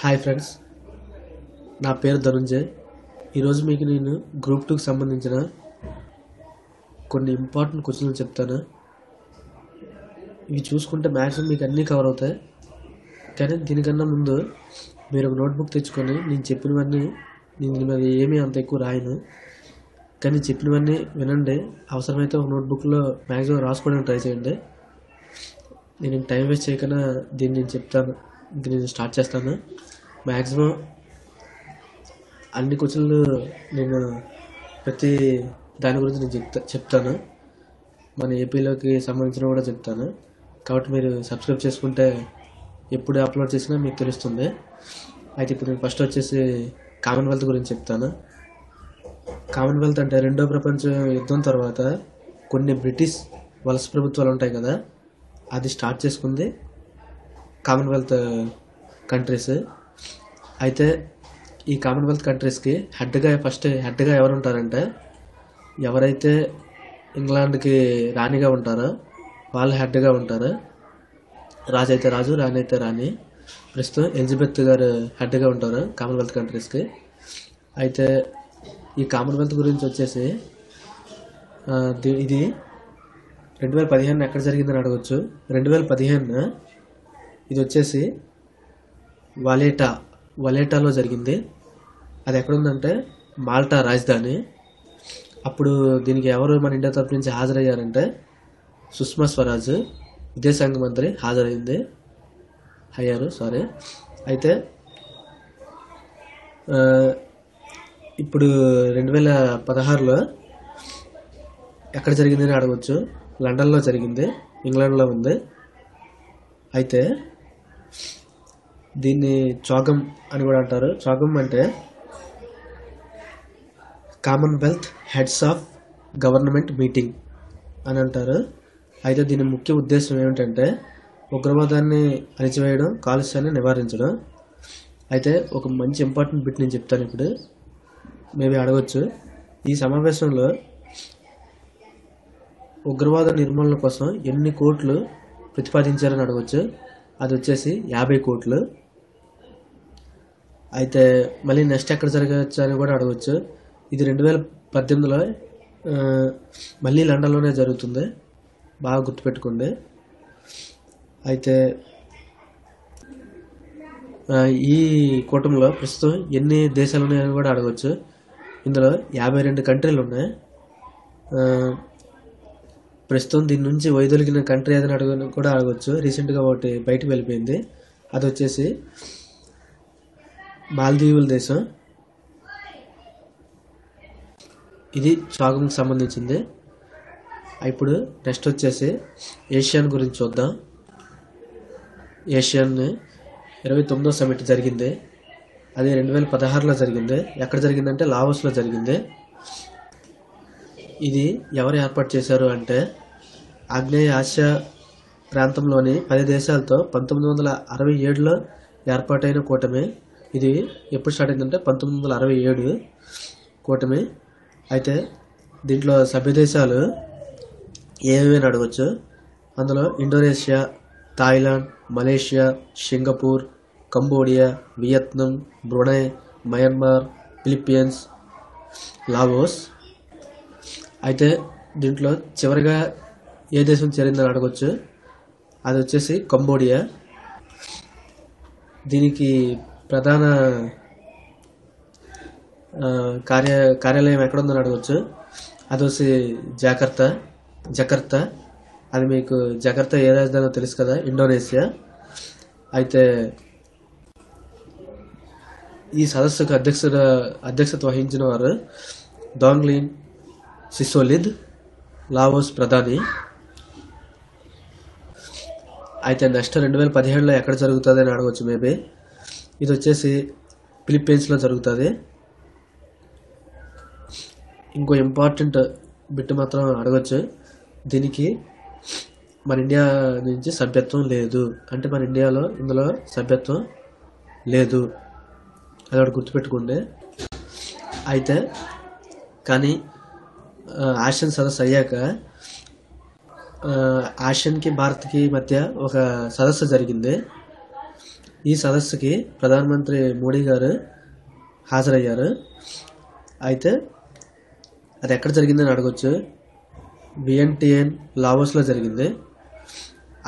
Hi friends, నా పేరు ధనుంజయ్. ఈరోజు మీకు నేను గ్రూప్ 2కి సంబంధించిన కొన్ని ఇంపార్టెంట్ క్వశ్చన్లు చెప్తాను. ఇవి చూసుకుంటే మ్యాక్సిమం మీకు అన్నీ కవర్ అవుతాయి. కానీ దీనికన్నా ముందు మీరు ఒక నోట్బుక్ తెచ్చుకొని నేను చెప్పినవన్నీ, నేను మరి ఏమీ అంత ఎక్కువ రాయను, కానీ చెప్పినవన్నీ వినండి. అవసరమైతే ఒక నోట్బుక్లో మ్యాక్సిమం రాసుకోవడానికి ట్రై చేయండి. నేను టైం వేస్ట్ చేయకుండా దీన్ని నేను చెప్తాను. ఇంక నేను స్టార్ట్ చేస్తాను. మ్యాక్సిమం అన్ని క్వశ్చన్లు నేను ప్రతి దాని గురించి నేను చెప్తాను. మన ఏపీలోకి సంబంధించిన కూడా చెప్తాను. కాబట్టి మీరు సబ్స్క్రైబ్ చేసుకుంటే ఎప్పుడు అప్లోడ్ చేసినా మీకు తెలుస్తుంది. అయితే ఇప్పుడు నేను ఫస్ట్ వచ్చేసి కామన్వెల్త్ గురించి చెప్తాను. కామన్వెల్త్ అంటే రెండో ప్రపంచ యుద్ధం తర్వాత కొన్ని బ్రిటిష్ వలస ప్రభుత్వాలు ఉంటాయి కదా, అది స్టార్ట్ చేసుకుంది కామన్వెల్త్ కంట్రీస్. అయితే ఈ కామన్వెల్త్ కంట్రీస్కి హెడ్గా ఎవరు ఉంటారంటే, ఎవరైతే ఇంగ్లాండ్కి రాణిగా ఉంటారో వాళ్ళు హెడ్గా ఉంటారు. రాజు అయితే రాజు, రాణి అయితే రాణి. ప్రస్తుతం ఎలిజబెత్ గారు హెడ్గా ఉంటారు కామన్వెల్త్ కంట్రీస్కి. అయితే ఈ కామన్వెల్త్ గురించి వచ్చేసి ఇది 2015 ఎక్కడ జరిగిందని అడగచ్చు. 2015 ఇది వచ్చేసి వలేటాలో జరిగింది. అది ఎక్కడుందంటే మాల్టా రాజధాని. అప్పుడు దీనికి ఎవరు మన ఇండియా తరపు నుంచి హాజరయ్యారంటే సుష్మా స్వరాజ్, విదేశాంగ మంత్రి అయ్యారు. అయితే ఇప్పుడు 2016లో ఎక్కడ జరిగిందని అడగచ్చు. లండన్లో జరిగింది, ఇంగ్లాండ్లో ఉంది. అయితే దీన్ని చోగం అని కూడా అంటారు. చోగం అంటే Commonwealth heads of government meeting అని అంటారు. అయితే దీని ముఖ్య ఉద్దేశం ఏమిటంటే ఉగ్రవాదాన్ని అణిచివేయడం, కాలుష్యాన్ని నివారించడం. అయితే ఒక మంచి ఇంపార్టెంట్ బిట్ నేను చెప్తాను ఇప్పుడు, మేబీ అడగచ్చు. ఈ సమావేశంలో ఉగ్రవాద నిర్మూలన కోసం ఎన్ని కోట్లు ప్రతిపాదించారని అడగచ్చు. అది వచ్చేసి 50 కోట్లు. అయితే మళ్ళీ నెక్స్ట్ ఎక్కడ జరగవచ్చు అని కూడా అడగచ్చు. ఇది 2018లో మళ్ళీ లండన్లోనే జరుగుతుంది, బాగా గుర్తుపెట్టుకోండి. అయితే ఈ కూటమిలో ప్రస్తుతం ఎన్ని దేశాలు ఉన్నాయని కూడా అడగచ్చు. ఇందులో 52 కంట్రీలు ఉన్నాయి. ప్రస్తుతం దీని నుంచి వైదొలిగిన కంట్రీ ఏదైనా కూడా అడగచ్చు. రీసెంట్గా ఒకటి బయటకు వెళ్ళిపోయింది, అది వచ్చేసి మాల్దీవుల దేశం. ఇది చాగంకి సంబంధించింది. ఇప్పుడు నెక్స్ట్ వచ్చేసి ఏషియన్ గురించి చూద్దాం. ఏషియన్ 29వ సమిట్ జరిగింది. అది 2016లో జరిగింది. ఎక్కడ జరిగిందంటే లావోస్లో జరిగింది. ఇది ఎవరు ఏర్పాటు చేశారు అంటే ఆగ్నేయ ఆసియా ప్రాంతంలోని 10 దేశాలతో 1967లో ఏర్పాటైన కూటమి. ఇది ఎప్పుడు స్టార్ట్ అయిందంటే 1967 కూటమి. అయితే దీంట్లో సభ్య దేశాలు ఏమేమి అడగచ్చు. అందులో Indonesia, Thailand, Malaysia, Singapore, Cambodia, Vietnam, Brunei, Myanmar, Philippines, Laos. అయితే దీంట్లో చివరిగా ఏ దేశం చేరిందని అడగచ్చు. అది వచ్చేసి కంబోడియా. దీనికి ప్రధాన కార్యాలయం ఎక్కడుందని అడగచ్చు. అది వచ్చి జకర్తా. అది మీకు జకర్తా ఏ రాజధానో తెలుసు కదా, ఇండోనేషియా. అయితే ఈ సదస్సుకు అధ్యక్షత వహించిన వారు దోంగ్లిన్ సిసోలిద్, లావోస్ ప్రధాని. అయితే నెక్స్ట్ 2017లో ఎక్కడ జరుగుతుంది అని అడగచ్చు మేబీ. ఇది వచ్చేసి ఫిలిప్పీన్స్లో జరుగుతుంది. ఇంకో ఇంపార్టెంట్ బిట్ మాత్రం అడగచ్చు. దీనికి మన ఇండియా నుంచి సభ్యత్వం లేదు, అంటే మన ఇందులో సభ్యత్వం లేదు, అది ఒకటి గుర్తుపెట్టుకోండి. అయితే కానీ ఆసియన్ సదస్సు అయ్యాక ఆసియాన్కి భారత్కి మధ్య ఒక సదస్సు జరిగింది. ఈ సదస్సుకి ప్రధానమంత్రి మోడీ గారు హాజరయ్యారు. అయితే అది ఎక్కడ జరిగిందని అడగొచ్చు. వియెంటియన్ లావోస్లో జరిగింది.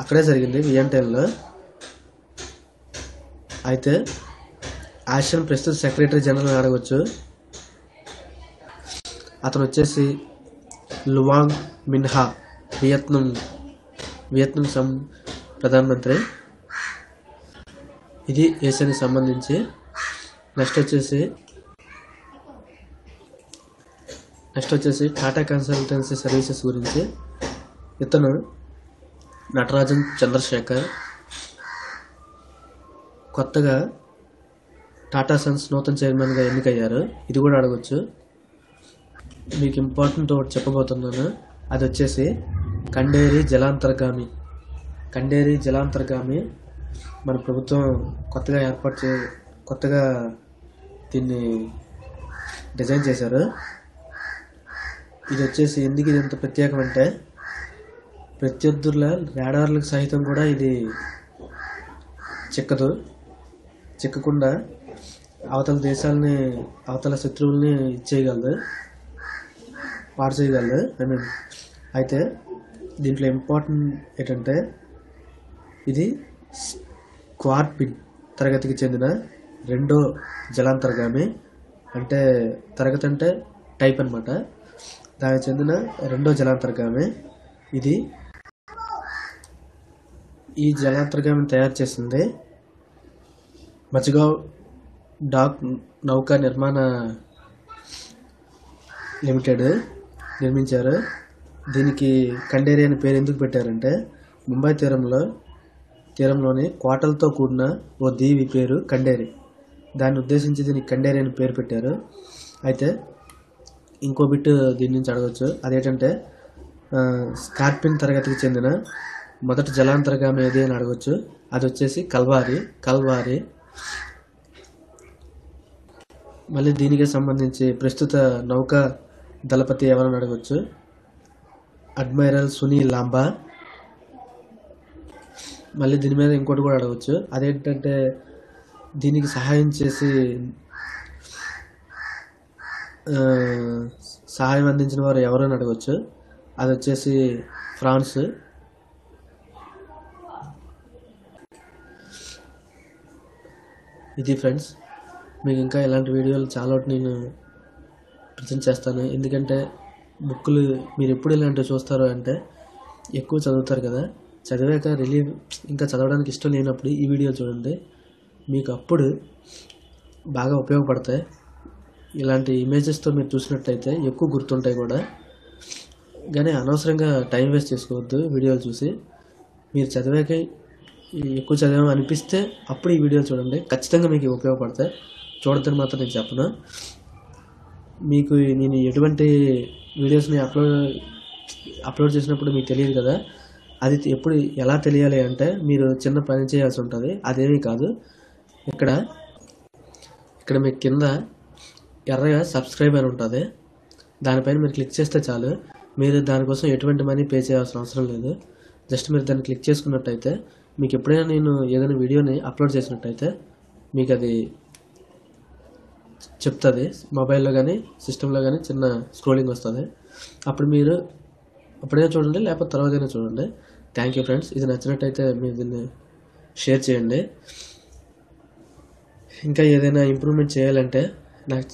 అక్కడే జరిగింది వియెంటియన్లో. అయితే ఆసియన్ ప్రస్తుత సెక్రటరీ జనరల్ అడగవచ్చు. అతను వచ్చేసి లువాంగ్ మిన్హా, వియత్నాం ప్రధానమంత్రి. ఇది ఏషియాకి సంబంధించి. నెక్స్ట్ వచ్చేసి టాటా కన్సల్టెన్సీ సర్వీసెస్ గురించి. ఇతను నటరాజన్ చంద్రశేఖర్ కొత్తగా టాటా సన్స్ నూతన చైర్మన్గా ఎన్నికయ్యారు. ఇది కూడా అడగచ్చు. మీకు ఇంపార్టెంట్ ఒకటి చెప్పబోతున్నాను. అది వచ్చేసి కండేరి జలాంతర్గామి మన ప్రభుత్వం కొత్తగా దీన్ని డిజైన్ చేశారు. ఇది వచ్చేసి ఎందుకు ఇది ఎంత ప్రత్యేకం అంటే, ప్రత్యర్థుల రాడార్లకు సహితం కూడా ఇది చిక్కకుండా అవతల శత్రువుల్ని పాడు చేయగలదు. అయితే దీంట్లో ఇంపార్టెంట్ ఏంటంటే, ఇది స్కార్పిన్ తరగతికి చెందిన రెండో జలాంతర్గామి. అంటే తరగతి అంటే టైప్ అన్నమాట. దానికి చెందిన రెండో జలాంతర్గామి ఇది. ఈ జలాంతర్గామిని తయారు చేసింది మజ్గావ్ డాక్ నౌకా నిర్మాణ లిమిటెడ్ నిర్మించారు. దీనికి కండేరి అనే పేరు ఎందుకు పెట్టారంటే, ముంబై తీరంలోని కోటలతో కూడిన ఓ దీవి పేరు కండేరి. దాన్ని ఉద్దేశించి దీనికి కండేరి అని పేరు పెట్టారు. అయితే ఇంకో బిట్ దీని నుంచి అడగచ్చు. అదేంటంటే, స్కార్పిన్ తరగతికి చెందిన మొదటి జలాంతర్గామి ఏది అని అడగచ్చు. అది వచ్చేసి కల్వారి. మళ్ళీ దీనికి సంబంధించి ప్రస్తుత నౌకా దళపతి ఎవరని అడగచ్చు. అడ్మైరల్ సునీల్ లాంబా. మళ్ళీ దీని మీద ఇంకోటి కూడా అడగచ్చు. అదేంటంటే, దీనికి సహాయం అందించిన వారు ఎవరని అడగచ్చు. అది వచ్చేసి ఫ్రాన్స్. ఇది ఫ్రెండ్స్, మీకు ఇంకా ఇలాంటి వీడియోలు చాలా నేను ప్రజెంట్ చేస్తాను. ఎందుకంటే బుక్కులు మీరు ఎప్పుడు ఇలాంటివి చూస్తారు అంటే ఎక్కువ చదువుతారు కదా. చదివాక ఇంకా చదవడానికి ఇష్టం లేనప్పుడు ఈ వీడియో చూడండి. మీకు అప్పుడు బాగా ఉపయోగపడతాయి. ఇలాంటి ఇమేజెస్తో మీరు చూసినట్టయితే ఎక్కువ గుర్తుంటాయి కూడా. కానీ అనవసరంగా టైం వేస్ట్ చేసుకోవద్దు వీడియోలు చూసి. మీరు చదివాక ఎక్కువ చదివామని అనిపిస్తే అప్పుడు ఈ వీడియోలు చూడండి. ఖచ్చితంగా మీకు ఉపయోగపడతాయి. చూడద్దని మాత్రం నేను చెప్పను. మీకు నేను ఎటువంటి వీడియోస్ని అప్లోడ్ చేసినప్పుడు మీకు తెలియదు కదా. అది ఎప్పుడు ఎలా తెలియాలి అంటే, మీరు చిన్న పని చేయాల్సి ఉంటుంది. అదేమీ కాదు. ఇక్కడ మీకు కింద ఎర్రగా సబ్స్క్రైబ్ అని ఉంటుంది. దానిపైన మీరు క్లిక్ చేస్తే చాలు. మీరు దానికోసం ఎటువంటి మనీ పే చేయాల్సిన అవసరం లేదు. జస్ట్ మీరు దాన్ని క్లిక్ చేసుకున్నట్టయితే మీకు ఎప్పుడైనా నేను ఏదైనా వీడియోని అప్లోడ్ చేసినట్టయితే మీకు అది చెప్తుంది. మొబైల్లో కానీ సిస్టంలో కానీ చిన్న స్క్రోలింగ్ వస్తుంది. అప్పుడు మీరు అప్పుడైనా చూడండి, లేకపోతే తర్వాతైనా చూడండి. Thank you friends. ఇది నచ్చినట్టయితే మీరు దీన్ని షేర్ చేయండి. ఇంకా ఏదైనా ఇంప్రూవ్మెంట్ చేయాలంటే నాకు